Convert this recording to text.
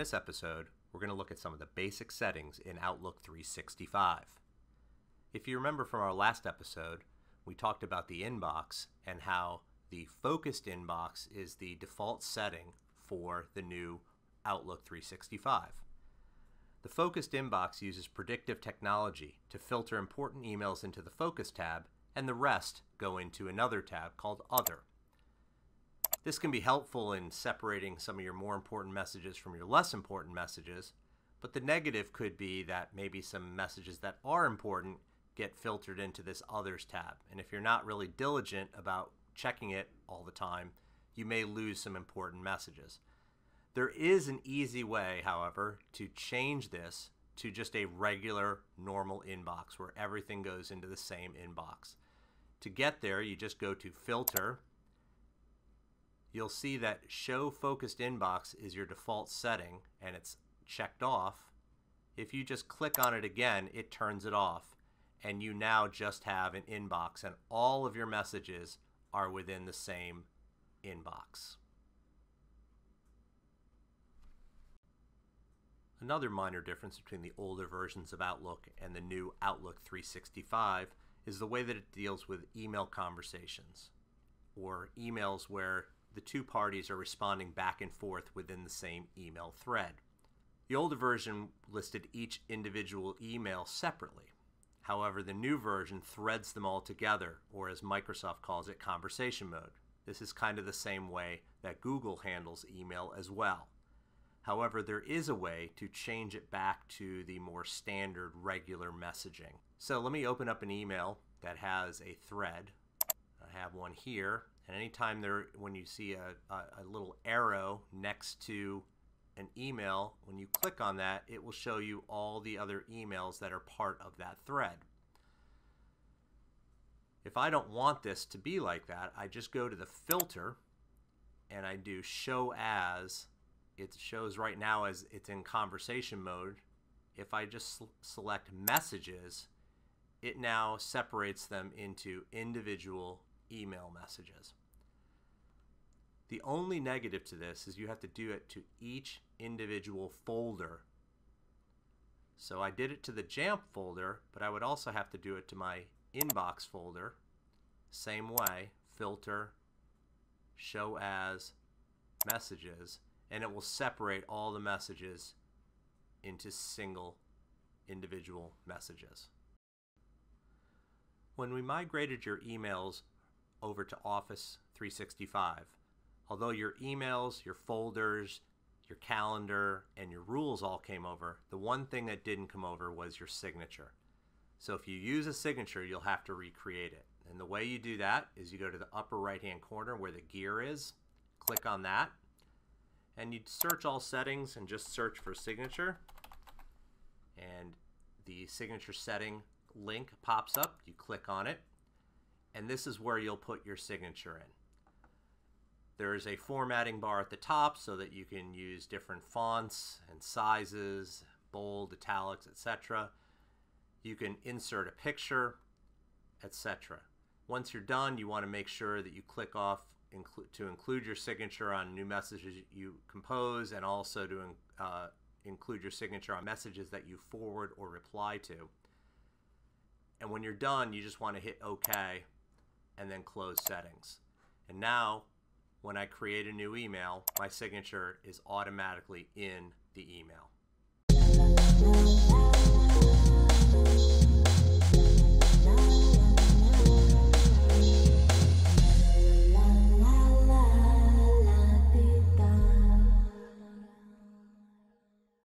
this episode, we're going to look at some of the basic settings in Outlook 365. If you remember from our last episode, we talked about the inbox and how the focused inbox is the default setting for the new Outlook 365. The focused inbox uses predictive technology to filter important emails into the Focus tab, and the rest go into another tab called Other. This can be helpful in separating some of your more important messages from your less important messages, but the negative could be that maybe some messages that are important get filtered into this Others tab. And if you're not really diligent about checking it all the time, you may lose some important messages. There is an easy way, however, to change this to just a regular, normal inbox where everything goes into the same inbox. To get there, you just go to Filter. You'll see that Show Focused Inbox is your default setting, and it's checked off. If you just click on it again, it turns it off, and you now just have an inbox, and all of your messages are within the same inbox. Another minor difference between the older versions of Outlook and the new Outlook 365 is the way that it deals with email conversations, or emails where the two parties are responding back and forth within the same email thread. The older version listed each individual email separately. However, the new version threads them all together, or as Microsoft calls it, conversation mode. This is kind of the same way that Google handles email as well. However, there is a way to change it back to the more standard regular messaging. So let me open up an email that has a thread. I have one here, and anytime when you see a little arrow next to an email, when you click on that, it will show you all the other emails that are part of that thread. If I don't want this to be like that, I just go to the filter and I do Show As. It shows right now as it's in conversation mode. If I just select Messages, it now separates them into individual email messages. The only negative to this is you have to do it to each individual folder. So I did it to the Jamp folder, but I would also have to do it to my inbox folder. Same way, filter, Show As, Messages, and it will separate all the messages into single individual messages. When we migrated your emails over to Office 365, although your emails, your folders, your calendar, and your rules all came over, the one thing that didn't come over was your signature. So if you use a signature, you'll have to recreate it. And the way you do that is you go to the upper right-hand corner where the gear is, click on that, and you search all settings and just search for signature, and the signature setting link pops up. You click on it, and this is where you'll put your signature in. There is a formatting bar at the top so that you can use different fonts and sizes, bold, italics, etc. You can insert a picture, etc. Once you're done, you want to make sure that you click off to include your signature on new messages you compose, and also to include your signature on messages that you forward or reply to. And when you're done, you just want to hit OK and then close settings. And now, when I create a new email, my signature is automatically in the email.